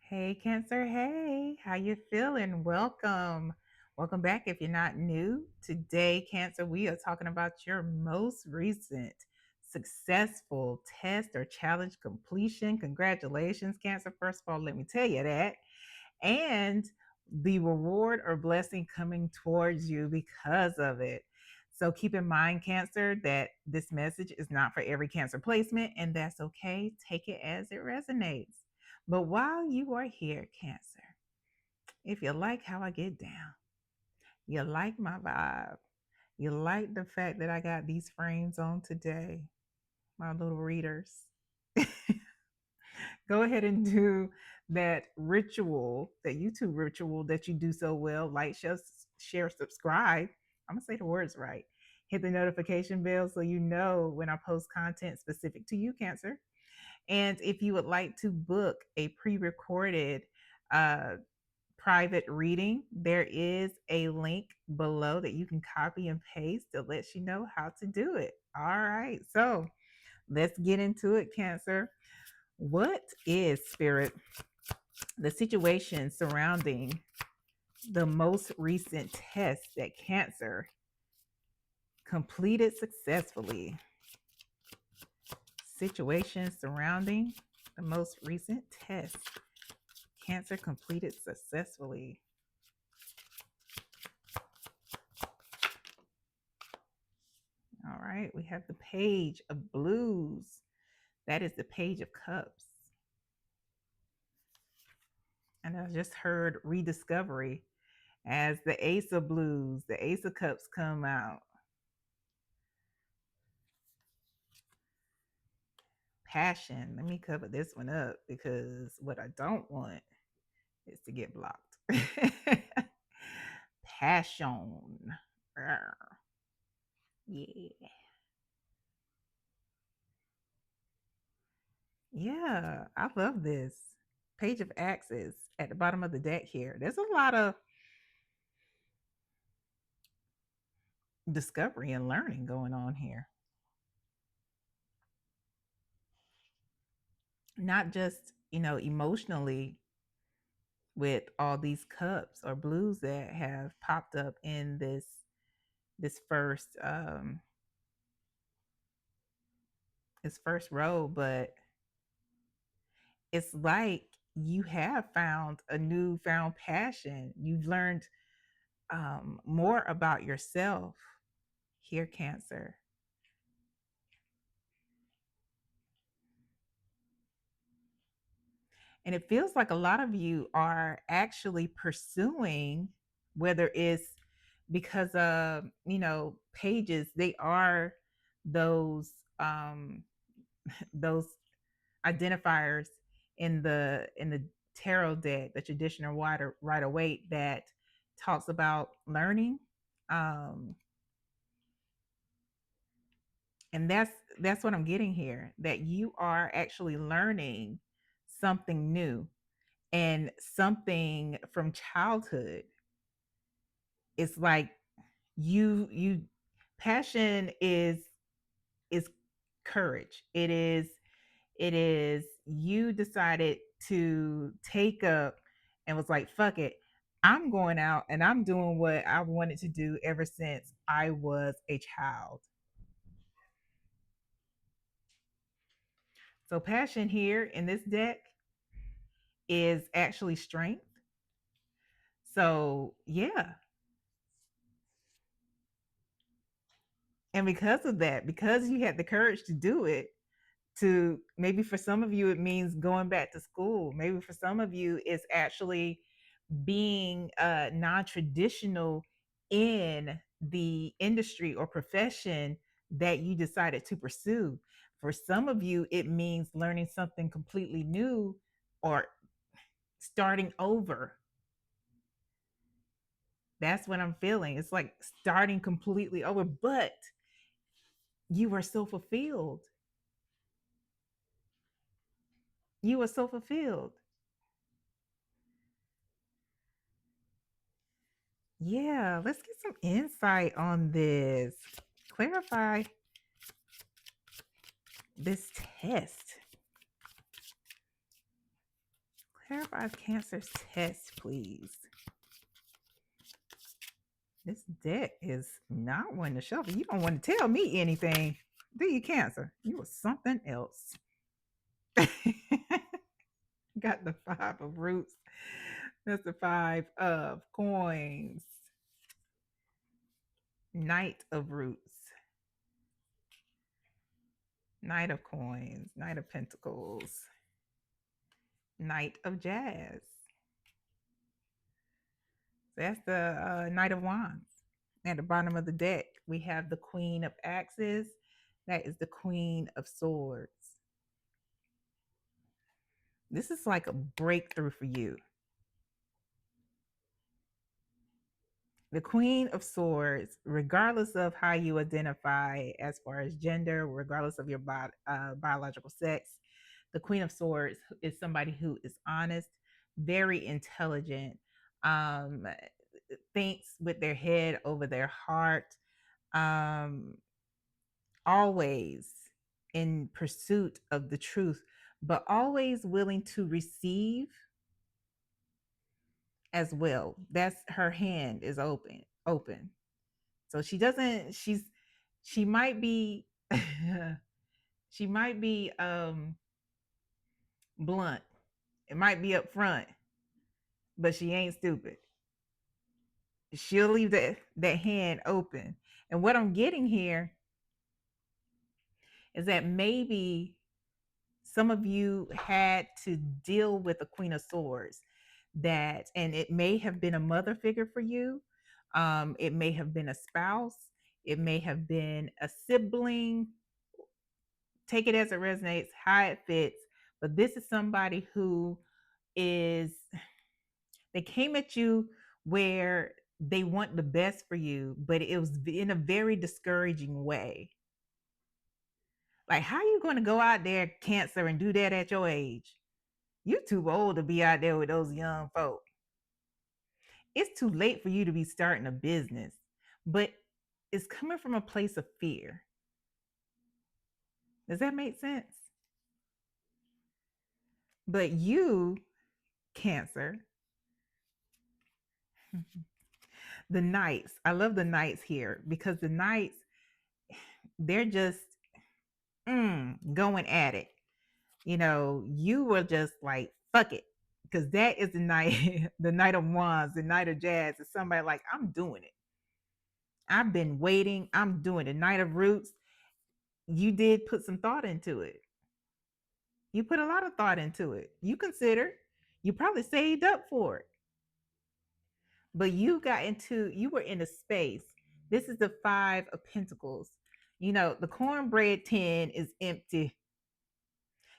Hey Cancer, hey, how you feeling? Welcome. Welcome back if you're not new. Today, Cancer, we are talking about your most recent successful test or challenge completion. Congratulations, Cancer. First of all, let me tell you that. And the reward or blessing coming towards you because of it. So keep in mind, Cancer, that this message is not for every Cancer placement, and that's okay. Take it as it resonates. But while you are here, Cancer, if you like how I get down, you like my vibe, you like the fact that I got these frames on today, my little readers, go ahead and do that ritual, that YouTube ritual that you do so well. Like, share, subscribe. I'm going to say the words right. Hit the notification bell so you know when I post content specific to you, Cancer. And if you would like to book a pre recorded uh, private reading, there is a link below that you can copy and paste that lets you know how to do it. All right. So let's get into it, Cancer. What is, Spirit, the situation surrounding the most recent test that Cancer completed successfully? Situation surrounding the most recent test Cancer completed successfully. All right, we have the Page of Blues. That is the Page of Cups. And I just heard rediscovery as the Ace of Blues, the Ace of Cups come out. Passion. Let me cover this one up because what I don't want is to get blocked. Passion. Yeah. Yeah, I love this. Page of Axes at the bottom of the deck here. There's a lot of discovery and learning going on here. Not just, emotionally with all these cups or blues that have popped up in this first row, but it's like you have found a newfound passion. You've learned more about yourself here, Cancer. And it feels like a lot of you are actually pursuing, whether it's because of, pages, they are those those identifiers in the tarot deck, the traditional rider waite that talks about learning. Um and that's what I'm getting here, that you are actually learning something new and something from childhood. It's like you passion is courage. It is you decided to take up and was like, fuck it, I'm going out and I'm doing what I wanted to do ever since I was a child. So passion here in this deck is actually strength. So yeah. And because of that, because you had the courage to do it, to maybe for some of you it means going back to school, maybe for some of you it's actually being non-traditional in the industry or profession that you decided to pursue. For some of you it means learning something completely new or starting over. That's what I'm feeling. It's like starting completely over, but you are so fulfilled. You are so fulfilled. Yeah, let's get some insight on this. Clarify this test. Clarify Cancer's test, please. This deck is not one to shuffle. You don't want to tell me anything, do you, Cancer? You was something else. Got the five of roots. That's the five of coins. Knight of roots. Knight of coins. Knight of pentacles. Knight of jazz. That's the Knight of wands. At the bottom of the deck, we have the Queen of axes. That is the Queen of swords. This is like a breakthrough for you. The Queen of Swords, regardless of how you identify as far as gender, regardless of your biological sex, the Queen of Swords is somebody who is honest, very intelligent, um, thinks with their head over their heart, um, always in pursuit of the truth, but always willing to receive as well. That's her hand is open. So she doesn't, she might be she might be blunt. It might be up front, but she ain't stupid. She'll leave that hand open. And what I'm getting here is that maybe some of you had to deal with a Queen of Swords, that, and it may have been a mother figure for you. It may have been a spouse. It may have been a sibling. Take it as it resonates, how it fits. But this is somebody who is, they came at you where they want the best for you, but it was in a very discouraging way. Like, how are you going to go out there, Cancer, and do that at your age? You're too old to be out there with those young folk. It's too late for you to be starting a business, but it's coming from a place of fear. Does that make sense? But you, Cancer, the knights, I love the knights here, because the knights, they're just going at it. You know, you were just like, fuck it. Because that is the night, the Knight of Wands, the Knight of Jazz is somebody like, I'm doing it. I've been waiting. I'm doing it. Knight of Roots, you did put some thought into it. You put a lot of thought into it. You considered, you probably saved up for it. But you were in a space. This is the Five of Pentacles. You know, the cornbread tin is empty.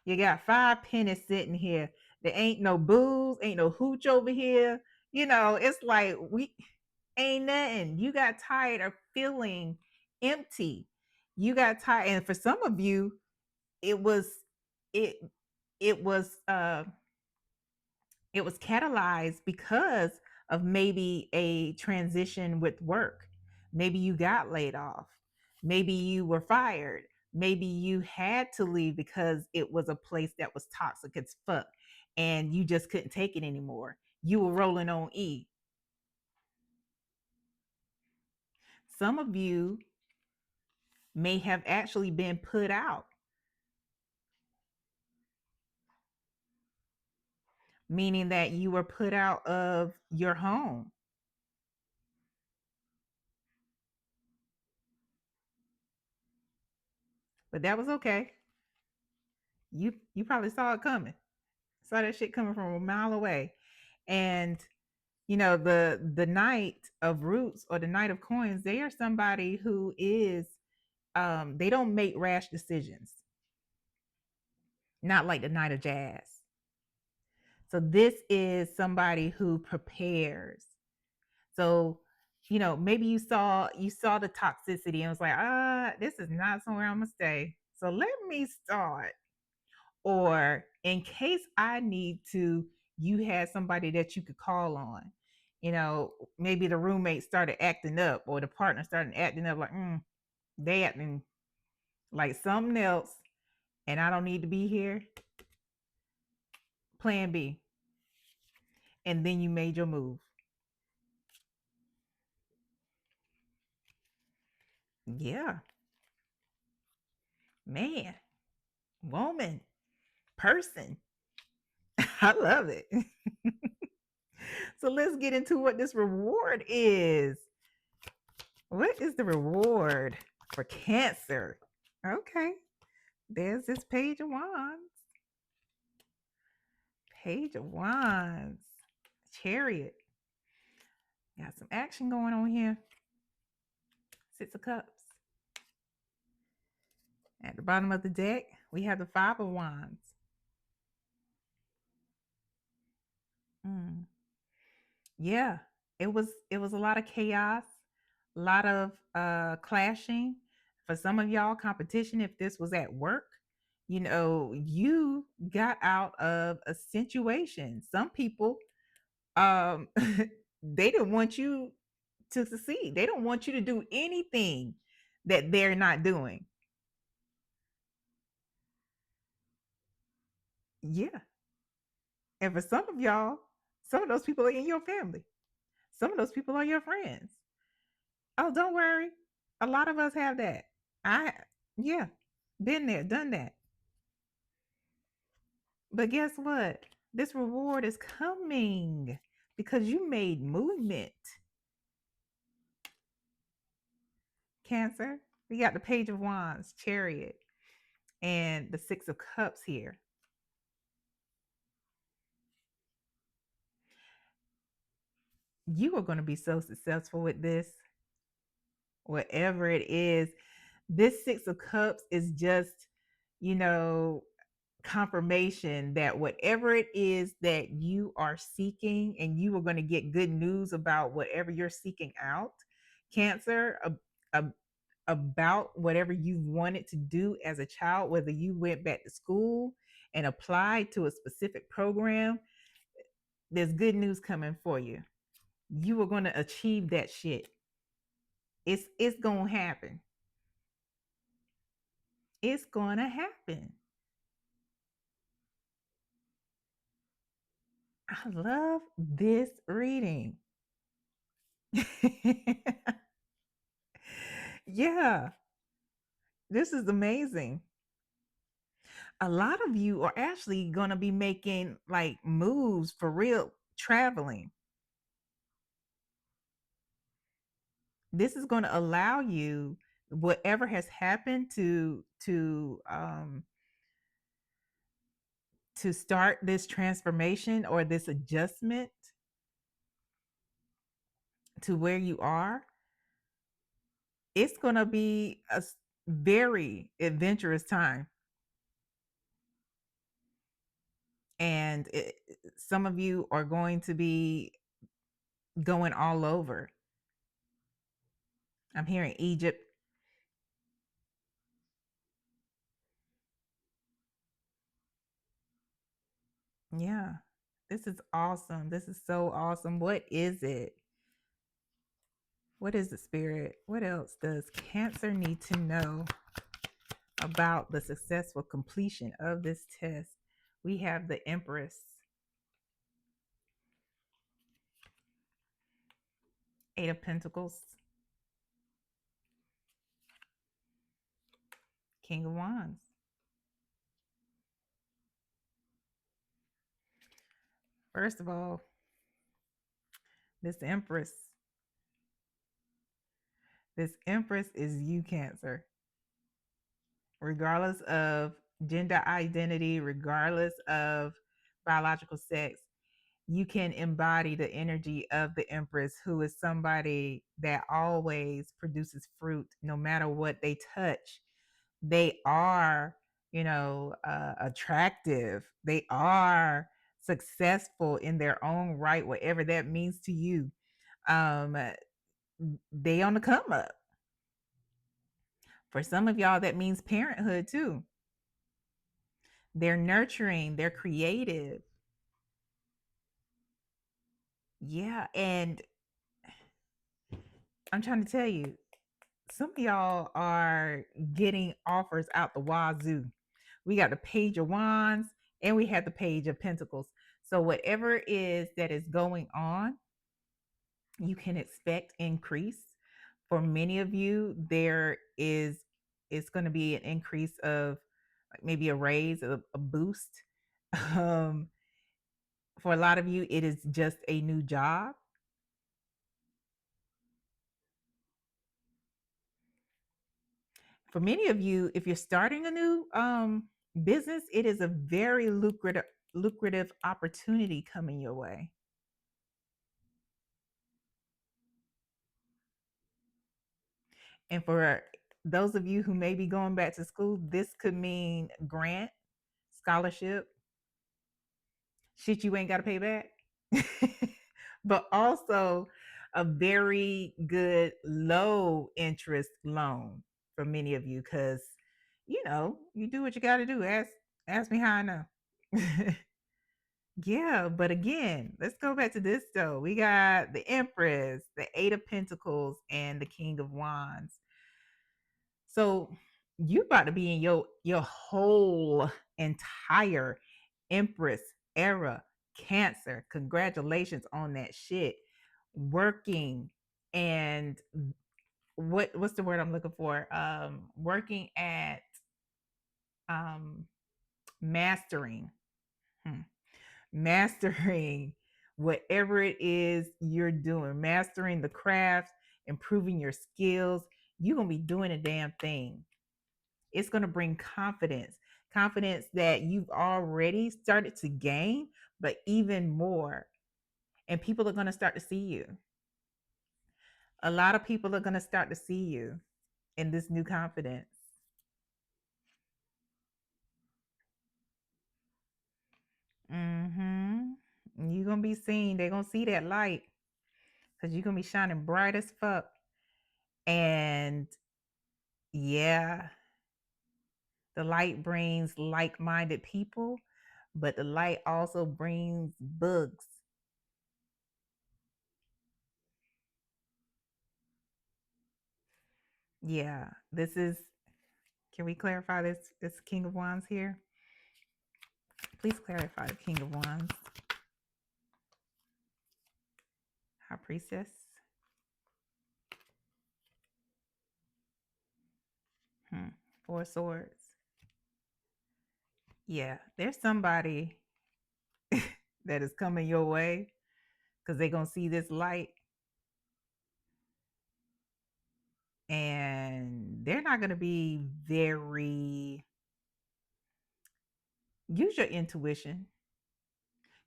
You got five pennies sitting here. There ain't no booze, ain't no hooch over here. You know, it's like we ain't nothing. You got tired of feeling empty. You got tired, and for some of you, it was it it was it was catalyzed because of maybe a transition with work. Maybe you got laid off. Maybe you were fired. Maybe you had to leave because it was a place that was toxic as fuck and you just couldn't take it anymore. You were rolling on E. Some of you may have actually been put out, meaning that you were put out of your home. But that was okay. You probably saw it coming. Saw that shit coming from a mile away. And you know, the Knight of Roots or the Knight of Coins, they are somebody who is they don't make rash decisions. Not like the Knight of Jazz. So this is somebody who prepares. So, you know, maybe you saw the toxicity and was like, this is not somewhere I'm gonna stay. So let me start. Or in case I need to, you had somebody that you could call on. You know, maybe the roommate started acting up or the partner started acting up like, they acting like something else and I don't need to be here. Plan B. and then you made your move. Yeah, man, woman, person. I love it. So let's get into what this reward is. What is the reward for Cancer? Okay, there's this Page of Wands. Page of Wands. Chariot. Got some action going on here. Six of Cups. At the bottom of the deck, we have the Five of Wands. Mm. Yeah, it was a lot of chaos, a lot of clashing. For some of y'all, competition. If this was at work, you got out of a situation. Some people, um, they didn't want you to succeed. They don't want you to do anything that they're not doing. Yeah. And for some of y'all, some of those people are in your family. Some of those people are your friends. Oh, don't worry. A lot of us have that. I, yeah, been there, done that. But guess what? This reward is coming because you made movement. Cancer. We got the Page of Wands, Chariot, and the Six of Cups here. You are going to be so successful with this, whatever it is. This Six of Cups is just, you know, confirmation that whatever it is that you are seeking, and you are going to get good news about whatever you're seeking out, Cancer, about whatever you wanted to do as a child, whether you went back to school and applied to a specific program, there's good news coming for you. You are going to achieve that shit. It's going to happen. It's going to happen. I love this reading. Yeah, this is amazing. A lot of you are actually going to be making like moves for real, traveling. This is going to allow you, whatever has happened, to start this transformation or this adjustment to where you are. It's going to be a very adventurous time. And some of you are going to be going all over. I'm hearing Egypt. Yeah. This is awesome. This is so awesome. What is it? What is the spirit? What else does Cancer need to know about the successful completion of this test? We have the Empress, Eight of Pentacles, King of Wands. First of all, this Empress, this Empress is you, Cancer. Regardless of gender identity, regardless of biological sex, you can embody the energy of the Empress, who is somebody that always produces fruit no matter what they touch. They are, attractive. They are successful in their own right, whatever that means to you. Um, they on the come up. For some of y'all, that means parenthood too. They're nurturing, they're creative. Yeah, and I'm trying to tell you, some of y'all are getting offers out the wazoo. We got the Page of Wands and we had the Page of Pentacles. So whatever it is that is going on, you can expect increase. For many of you, there is it's going to be an increase of like maybe a raise, a boost. Um, for a lot of you, it is just a new job. For many of you, if you're starting a new business, it is a very lucrative opportunity coming your way. And for those of you who may be going back to school, this could mean grant, scholarship, shit you ain't got to pay back, but also a very good low interest loan for many of you because you do what you got to do. Ask me how I know. Yeah, but again, let's go back to this though. We got the Empress, the Eight of Pentacles, and the King of Wands. So you about to be in your whole entire Empress era, Cancer. Congratulations on that shit. Working and what's the word I'm looking for? Working at um mastering. Hmm. Mastering whatever it is you're doing, mastering the craft, improving your skills. You're gonna be doing a damn thing. It's going to bring confidence that you've already started to gain, but even more. And people are going to start to see you. A lot of people are going to start to see you in this new confidence. Mm-hmm. You're going to be seen. They're going to see that light because you're going to be shining bright as fuck. And yeah, the light brings like minded people, but the light also brings bugs. Yeah, this is. Can we clarify this King of Wands here? Please clarify the King of Wands. High Priestess. Hmm. Four of Swords. Yeah, there's somebody that is coming your way because they're gonna see this light and they're not gonna be very use your intuition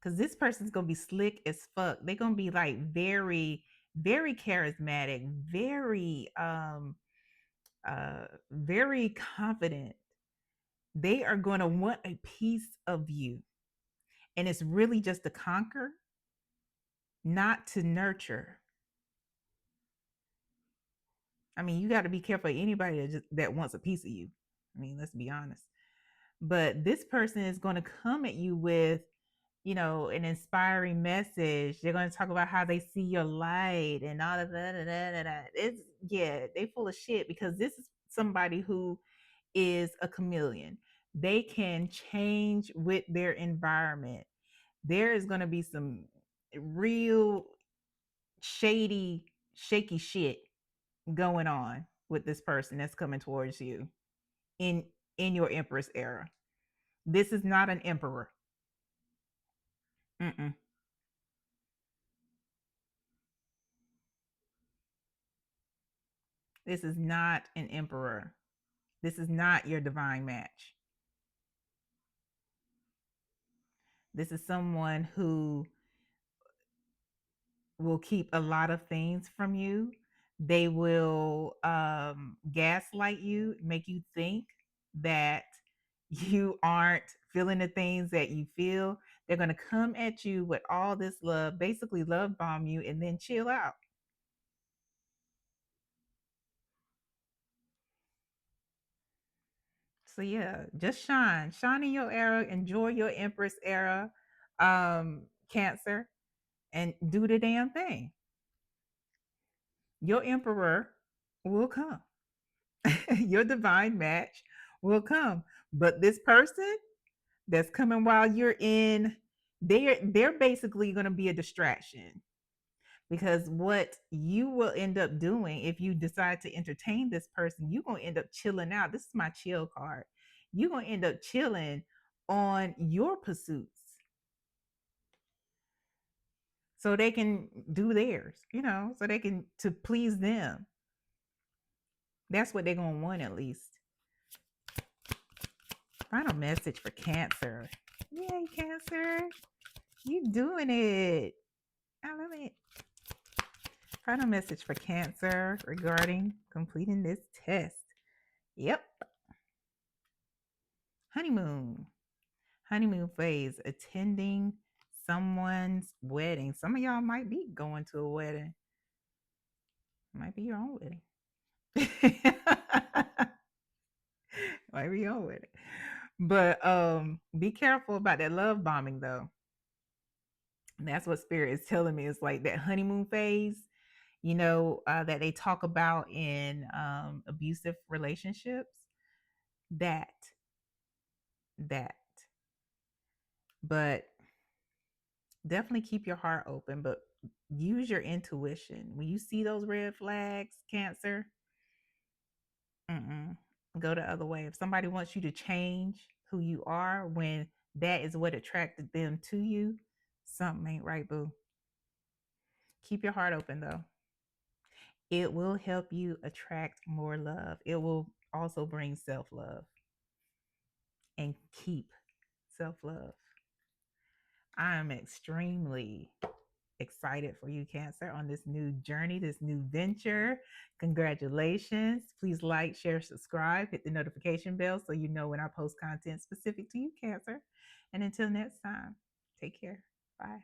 because this person's gonna be slick as fuck. They're gonna be like very charismatic, very confident. They are going to want a piece of you. And it's really just to conquer, not to nurture. I mean, you got to be careful of anybody that wants a piece of you. I mean, let's be honest. But this person is going to come at you with, an inspiring message. They're going to talk about how they see your light and all of that. It's yeah, they full of shit because this is somebody who is a chameleon. They can change with their environment. There is going to be some real shady, shaky shit going on with this person that's coming towards you in your Empress era. This is not an emperor. Mm-mm. This is not an emperor. This is not your divine match. This is someone who will keep a lot of things from you. They will gaslight you, make you think that you aren't feeling the things that you feel. They're going to come at you with all this love, basically love bomb you, and then chill out. So yeah, just shine in your era, enjoy your Empress era, Cancer, and do the damn thing. Your Emperor will come. Your divine match will come. But this person that's coming while you're in They're basically going to be a distraction, because what you will end up doing if you decide to entertain this person, you're going to end up chilling out. This is my chill card. You're going to end up chilling on your pursuits so they can do theirs, so they can, to please them. That's what they're going to want, at least. Final message for Cancer. Yay, Cancer. You doing it. I love it. Final message for Cancer regarding completing this test. Yep. Honeymoon. Honeymoon phase. Attending someone's wedding. Some of y'all might be going to a wedding. Might be your own wedding. Might be your own wedding. But be careful about that love bombing though. And that's what Spirit is telling me. It's like that honeymoon phase, that they talk about in abusive relationships. That, that. But definitely keep your heart open, but use your intuition. When you see those red flags, Cancer, go the other way. If somebody wants you to change who you are when that is what attracted them to you, something ain't right, boo. Keep your heart open though. It will help you attract more love. It will also bring self-love and keep self-love. I am extremely excited for you, Cancer, on this new journey, this new venture. Congratulations. Please like, share, subscribe, hit the notification bell so you know when I post content specific to you, Cancer. And until next time, take care. Bye.